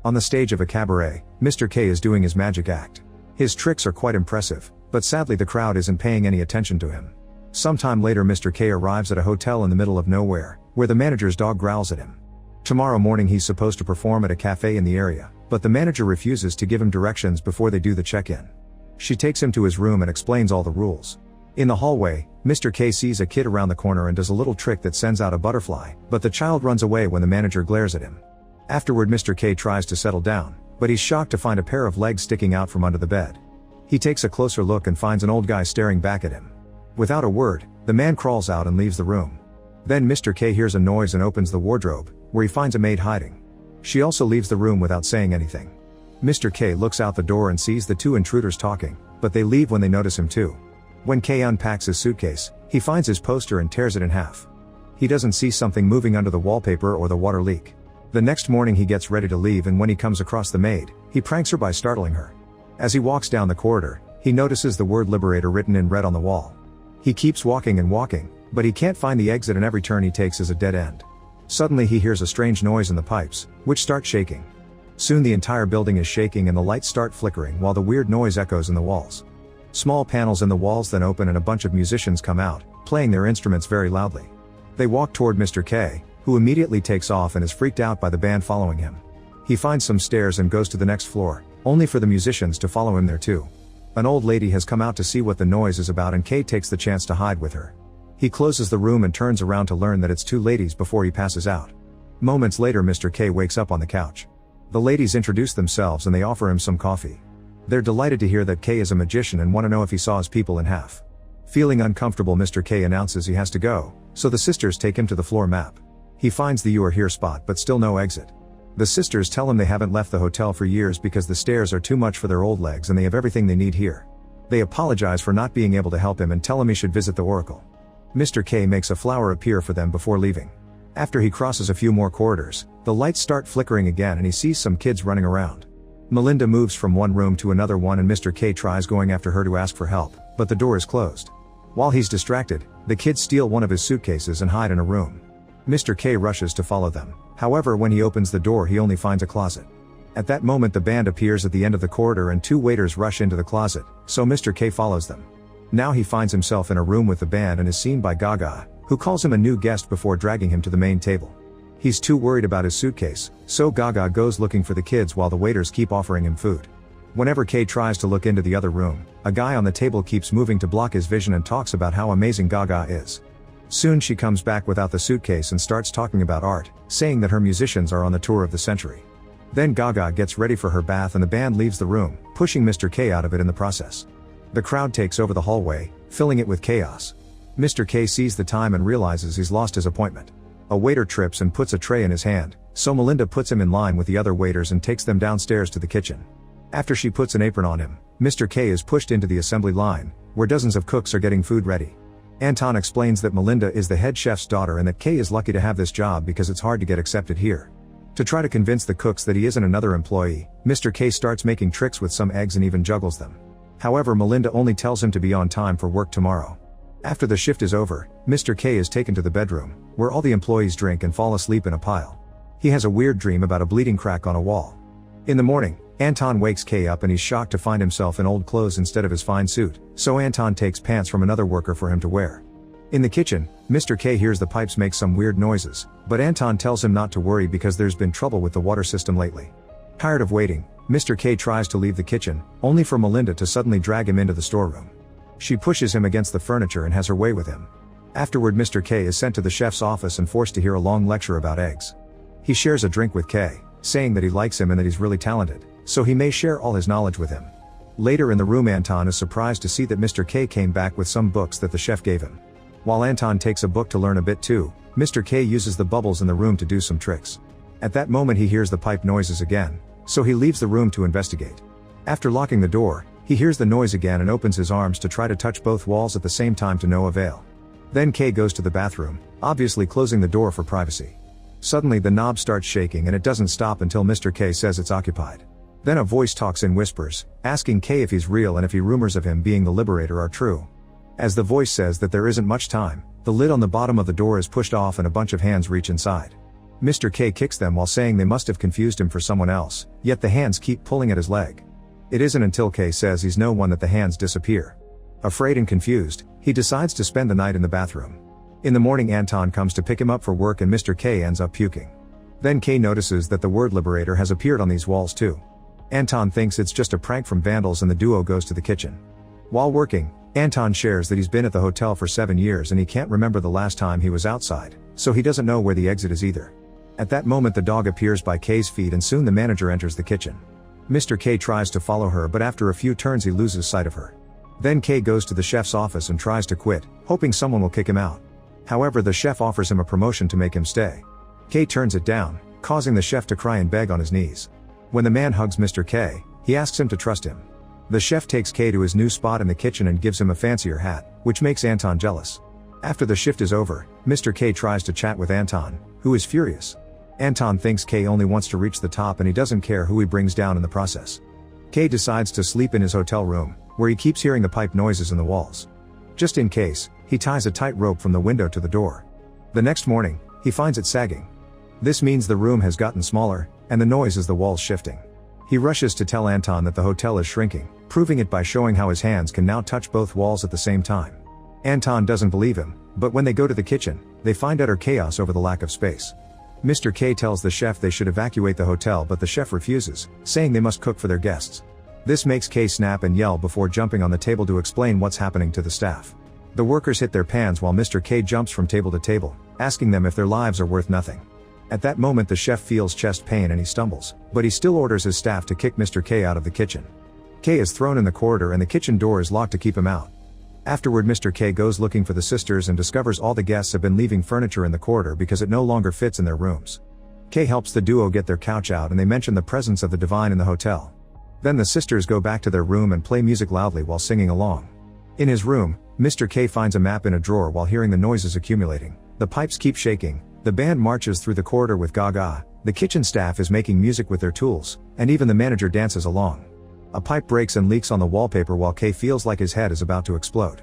On the stage of a cabaret, Mr. K is doing his magic act. His tricks are quite impressive, but sadly the crowd isn't paying any attention to him. Sometime later Mr. K arrives at a hotel in the middle of nowhere, where the manager's dog growls at him. Tomorrow morning he's supposed to perform at a cafe in the area, but the manager refuses to give him directions before they do the check-in. She takes him to his room and explains all the rules. In the hallway, Mr. K sees a kid around the corner and does a little trick that sends out a butterfly, but the child runs away when the manager glares at him. Afterward Mr. K tries to settle down, but he's shocked to find a pair of legs sticking out from under the bed. He takes a closer look and finds an old guy staring back at him. Without a word, the man crawls out and leaves the room. Then Mr. K hears a noise and opens the wardrobe, where he finds a maid hiding. She also leaves the room without saying anything. Mr. K looks out the door and sees the two intruders talking, but they leave when they notice him too. When K unpacks his suitcase, he finds his poster and tears it in half. He doesn't see something moving under the wallpaper or the water leak. The next morning he gets ready to leave, and when he comes across the maid, he pranks her by startling her. As he walks down the corridor, he notices the word Liberator written in red on the wall. He keeps walking and walking, but he can't find the exit, and every turn he takes is a dead end. Suddenly he hears a strange noise in the pipes, which start shaking. Soon the entire building is shaking and the lights start flickering while the weird noise echoes in the walls. Small panels in the walls then open and a bunch of musicians come out, playing their instruments very loudly. They walk toward Mr. K, who immediately takes off and is freaked out by the band following him. He finds some stairs and goes to the next floor, only for the musicians to follow him there too. An old lady has come out to see what the noise is about, and K takes the chance to hide with her. He closes the room and turns around to learn that it's two ladies before he passes out. Moments later Mr. K wakes up on the couch. The ladies introduce themselves and they offer him some coffee. They're delighted to hear that K is a magician and want to know if he saw his people in half. Feeling uncomfortable, Mr. K announces he has to go, so the sisters take him to the floor map. He finds the "You are here" spot but still no exit. The sisters tell him they haven't left the hotel for years because the stairs are too much for their old legs and they have everything they need here. They apologize for not being able to help him and tell him he should visit the oracle. Mr. K makes a flower appear for them before leaving. After he crosses a few more corridors, the lights start flickering again and he sees some kids running around. Melinda moves from one room to another one and Mr. K tries going after her to ask for help, but the door is closed. While he's distracted, the kids steal one of his suitcases and hide in a room. Mr. K rushes to follow them, however when he opens the door he only finds a closet. At that moment the band appears at the end of the corridor and two waiters rush into the closet, so Mr. K follows them. Now he finds himself in a room with the band and is seen by Gaga, who calls him a new guest before dragging him to the main table. He's too worried about his suitcase, so Gaga goes looking for the kids while the waiters keep offering him food. Whenever K tries to look into the other room, a guy on the table keeps moving to block his vision and talks about how amazing Gaga is. Soon she comes back without the suitcase and starts talking about art, saying that her musicians are on the tour of the century. Then Gaga gets ready for her bath and the band leaves the room, pushing Mr. K out of it in the process. The crowd takes over the hallway, filling it with chaos. Mr. K sees the time and realizes he's lost his appointment. A waiter trips and puts a tray in his hand, so Melinda puts him in line with the other waiters and takes them downstairs to the kitchen. After she puts an apron on him, Mr. K is pushed into the assembly line, where dozens of cooks are getting food ready. Anton explains that Melinda is the head chef's daughter and that K is lucky to have this job because it's hard to get accepted here. To try to convince the cooks that he isn't another employee, Mr. K starts making tricks with some eggs and even juggles them. However, Melinda only tells him to be on time for work tomorrow. After the shift is over, Mr. K is taken to the bedroom, where all the employees drink and fall asleep in a pile. He has a weird dream about a bleeding crack on a wall. In the morning, Anton wakes K up and he's shocked to find himself in old clothes instead of his fine suit, so Anton takes pants from another worker for him to wear. In the kitchen, Mr. K hears the pipes make some weird noises, but Anton tells him not to worry because there's been trouble with the water system lately. Tired of waiting, Mr. K tries to leave the kitchen, only for Melinda to suddenly drag him into the storeroom. She pushes him against the furniture and has her way with him. Afterward, Mr. K is sent to the chef's office and forced to hear a long lecture about eggs. He shares a drink with K, saying that he likes him and that he's really talented, so he may share all his knowledge with him. Later in the room, Anton is surprised to see that Mr. K came back with some books that the chef gave him. While Anton takes a book to learn a bit too, Mr. K uses the bubbles in the room to do some tricks. At that moment he hears the pipe noises again, so he leaves the room to investigate. After locking the door, he hears the noise again and opens his arms to try to touch both walls at the same time to no avail. Then K goes to the bathroom, obviously closing the door for privacy. Suddenly the knob starts shaking and it doesn't stop until Mr. K says it's occupied. Then a voice talks in whispers, asking K if he's real and if rumors of him being the Liberator are true. As the voice says that there isn't much time, the lid on the bottom of the door is pushed off and a bunch of hands reach inside. Mr. K kicks them while saying they must have confused him for someone else, yet the hands keep pulling at his leg. It isn't until K says he's no one that the hands disappear. Afraid and confused, he decides to spend the night in the bathroom. In the morning Anton comes to pick him up for work and Mr. K ends up puking. Then K notices that the word Liberator has appeared on these walls too. Anton thinks it's just a prank from vandals and the duo goes to the kitchen. While working, Anton shares that he's been at the hotel for 7 years and he can't remember the last time he was outside, so he doesn't know where the exit is either. At that moment the dog appears by K's feet and soon the manager enters the kitchen. Mr. K tries to follow her but after a few turns he loses sight of her. Then K goes to the chef's office and tries to quit, hoping someone will kick him out. However, the chef offers him a promotion to make him stay. K turns it down, causing the chef to cry and beg on his knees. When the man hugs Mr. K, he asks him to trust him. The chef takes K to his new spot in the kitchen and gives him a fancier hat, which makes Anton jealous. After the shift is over, Mr. K tries to chat with Anton, who is furious. Anton thinks K only wants to reach the top and he doesn't care who he brings down in the process. K decides to sleep in his hotel room, where he keeps hearing the pipe noises in the walls. Just in case, he ties a tight rope from the window to the door. The next morning, he finds it sagging. This means the room has gotten smaller, and the noise is the walls shifting. He rushes to tell Anton that the hotel is shrinking, proving it by showing how his hands can now touch both walls at the same time. Anton doesn't believe him, but when they go to the kitchen, they find utter chaos over the lack of space. Mr. K tells the chef they should evacuate the hotel but the chef refuses, saying they must cook for their guests. This makes K snap and yell before jumping on the table to explain what's happening to the staff. The workers hit their pans while Mr. K jumps from table to table, asking them if their lives are worth nothing. At that moment the chef feels chest pain and he stumbles, but he still orders his staff to kick Mr. K out of the kitchen. K is thrown in the corridor and the kitchen door is locked to keep him out. Afterward Mr. K goes looking for the sisters and discovers all the guests have been leaving furniture in the corridor because it no longer fits in their rooms. K helps the duo get their couch out and they mention the presence of the divine in the hotel. Then the sisters go back to their room and play music loudly while singing along. In his room, Mr. K finds a map in a drawer while hearing the noises accumulating. The pipes keep shaking, the band marches through the corridor with Gaga, the kitchen staff is making music with their tools, and even the manager dances along. A pipe breaks and leaks on the wallpaper while K feels like his head is about to explode.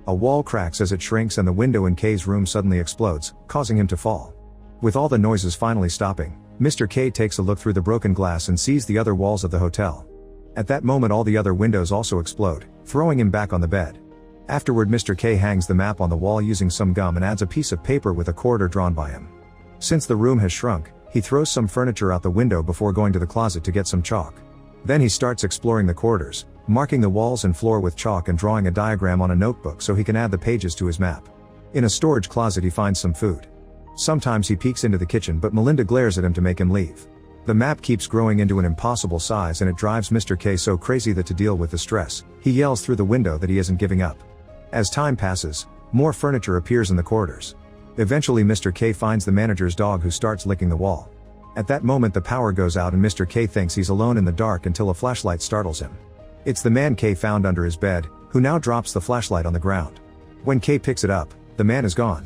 A wall cracks as it shrinks and the window in K's room suddenly explodes, causing him to fall. With all the noises finally stopping, Mr. K takes a look through the broken glass and sees the other walls of the hotel. At that moment all the other windows also explode, throwing him back on the bed. Afterward Mr. K hangs the map on the wall using some gum and adds a piece of paper with a corridor drawn by him. Since the room has shrunk, he throws some furniture out the window before going to the closet to get some chalk. Then he starts exploring the corridors, marking the walls and floor with chalk and drawing a diagram on a notebook so he can add the pages to his map. In a storage closet he finds some food. Sometimes he peeks into the kitchen but Melinda glares at him to make him leave. The map keeps growing into an impossible size and it drives Mr. K so crazy that to deal with the stress, he yells through the window that he isn't giving up. As time passes, more furniture appears in the corridors. Eventually Mr. K finds the manager's dog who starts licking the wall. At that moment the power goes out and Mr. K thinks he's alone in the dark until a flashlight startles him. It's the man K found under his bed, who now drops the flashlight on the ground. When K picks it up, the man is gone.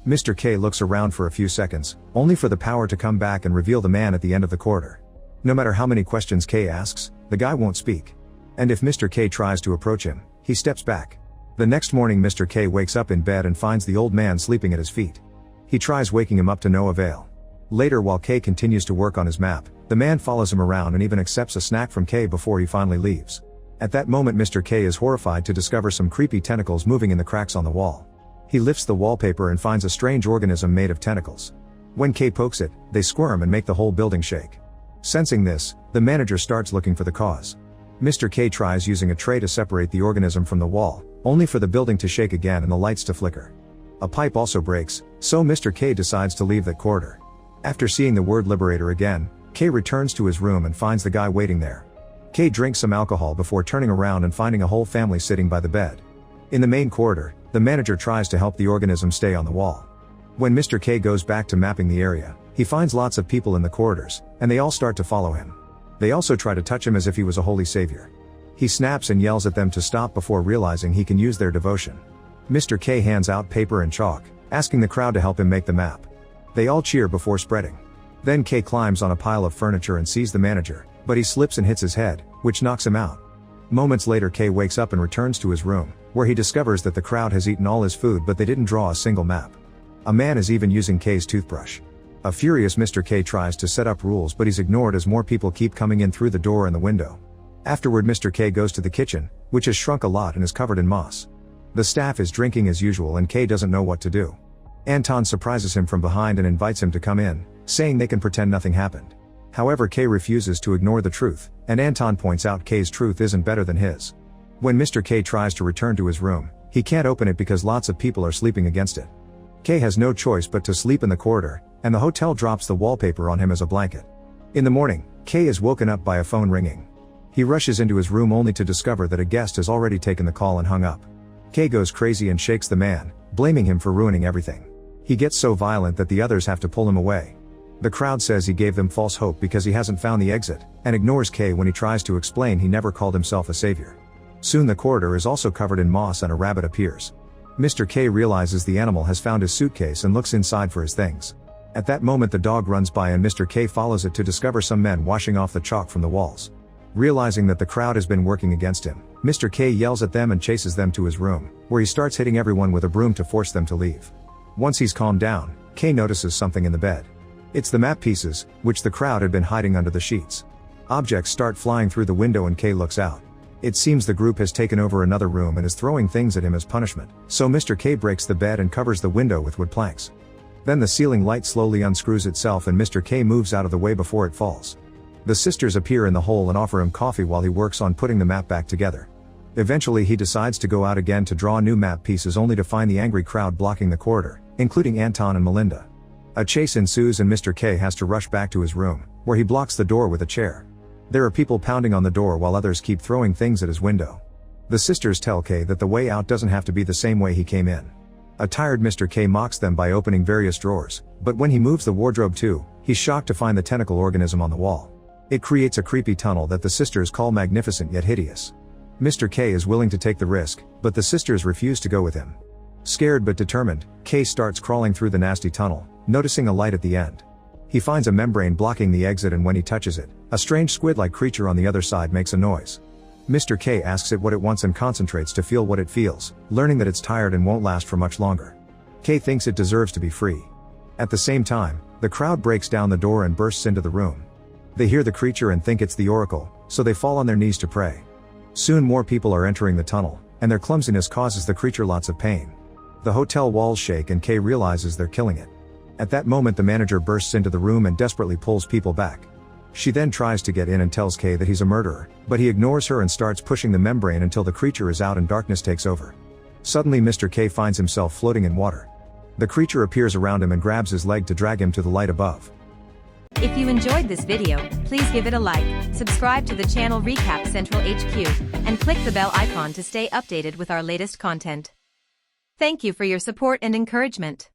Mr. K looks around for a few seconds, only for the power to come back and reveal the man at the end of the corridor. No matter how many questions K asks, the guy won't speak. And if Mr. K tries to approach him, he steps back. The next morning Mr. K wakes up in bed and finds the old man sleeping at his feet. He tries waking him up to no avail. Later while K continues to work on his map, the man follows him around and even accepts a snack from K before he finally leaves. At that moment Mr. K is horrified to discover some creepy tentacles moving in the cracks on the wall. He lifts the wallpaper and finds a strange organism made of tentacles. When K pokes it, they squirm and make the whole building shake. Sensing this, the manager starts looking for the cause. Mr. K tries using a tray to separate the organism from the wall, only for the building to shake again and the lights to flicker. A pipe also breaks, so Mr. K decides to leave that corridor. After seeing the word Liberator again, K returns to his room and finds the guy waiting there. K drinks some alcohol before turning around and finding a whole family sitting by the bed. In the main corridor, the manager tries to help the organism stay on the wall. When Mr. K goes back to mapping the area, he finds lots of people in the corridors, and they all start to follow him. They also try to touch him as if he was a holy savior. He snaps and yells at them to stop before realizing he can use their devotion. Mr. K hands out paper and chalk, asking the crowd to help him make the map. They all cheer before spreading. Then K climbs on a pile of furniture and sees the manager, but he slips and hits his head, which knocks him out. Moments later K wakes up and returns to his room, where he discovers that the crowd has eaten all his food but they didn't draw a single map. A man is even using K's toothbrush. A furious Mr. K tries to set up rules, but he's ignored as more people keep coming in through the door and the window. Afterward, Mr. K goes to the kitchen, which has shrunk a lot and is covered in moss. The staff is drinking as usual and K doesn't know what to do. Anton surprises him from behind and invites him to come in, saying they can pretend nothing happened. However, K refuses to ignore the truth, and Anton points out K's truth isn't better than his. When Mr. K tries to return to his room, he can't open it because lots of people are sleeping against it. K has no choice but to sleep in the corridor, and the hotel drops the wallpaper on him as a blanket. In the morning, K is woken up by a phone ringing. He rushes into his room only to discover that a guest has already taken the call and hung up. K goes crazy and shakes the man, blaming him for ruining everything. He gets so violent that the others have to pull him away. The crowd says he gave them false hope because he hasn't found the exit, and ignores K when he tries to explain he never called himself a savior. Soon the corridor is also covered in moss and a rabbit appears. Mr. K realizes the animal has found his suitcase and looks inside for his things. At that moment the dog runs by and Mr. K follows it to discover some men washing off the chalk from the walls. Realizing that the crowd has been working against him, Mr. K yells at them and chases them to his room, where he starts hitting everyone with a broom to force them to leave. Once he's calmed down, K notices something in the bed. It's the map pieces, which the crowd had been hiding under the sheets. Objects start flying through the window and K looks out. It seems the group has taken over another room and is throwing things at him as punishment, so Mr. K breaks the bed and covers the window with wood planks. Then the ceiling light slowly unscrews itself and Mr. K moves out of the way before it falls. The sisters appear in the hole and offer him coffee while he works on putting the map back together. Eventually he decides to go out again to draw new map pieces only to find the angry crowd blocking the corridor, including Anton and Melinda. A chase ensues and Mr. K has to rush back to his room, where he blocks the door with a chair. There are people pounding on the door while others keep throwing things at his window. The sisters tell K that the way out doesn't have to be the same way he came in. A tired Mr. K mocks them by opening various drawers, but when he moves the wardrobe too, he's shocked to find the tentacle organism on the wall. It creates a creepy tunnel that the sisters call magnificent yet hideous. Mr. K is willing to take the risk, but the sisters refuse to go with him. Scared but determined, K starts crawling through the nasty tunnel, noticing a light at the end. He finds a membrane blocking the exit and when he touches it, a strange squid-like creature on the other side makes a noise. Mr. K asks it what it wants and concentrates to feel what it feels, learning that it's tired and won't last for much longer. K thinks it deserves to be free. At the same time, the crowd breaks down the door and bursts into the room. They hear the creature and think it's the Oracle, so they fall on their knees to pray. Soon more people are entering the tunnel, and their clumsiness causes the creature lots of pain. The hotel walls shake and K realizes they're killing it. At that moment the manager bursts into the room and desperately pulls people back. She then tries to get in and tells K that he's a murderer, but he ignores her and starts pushing the membrane until the creature is out and darkness takes over. Suddenly Mr. K finds himself floating in water. The creature appears around him and grabs his leg to drag him to the light above. If you enjoyed this video, please give it a like, subscribe to the channel Recap Central HQ, and click the bell icon to stay updated with our latest content. Thank you for your support and encouragement.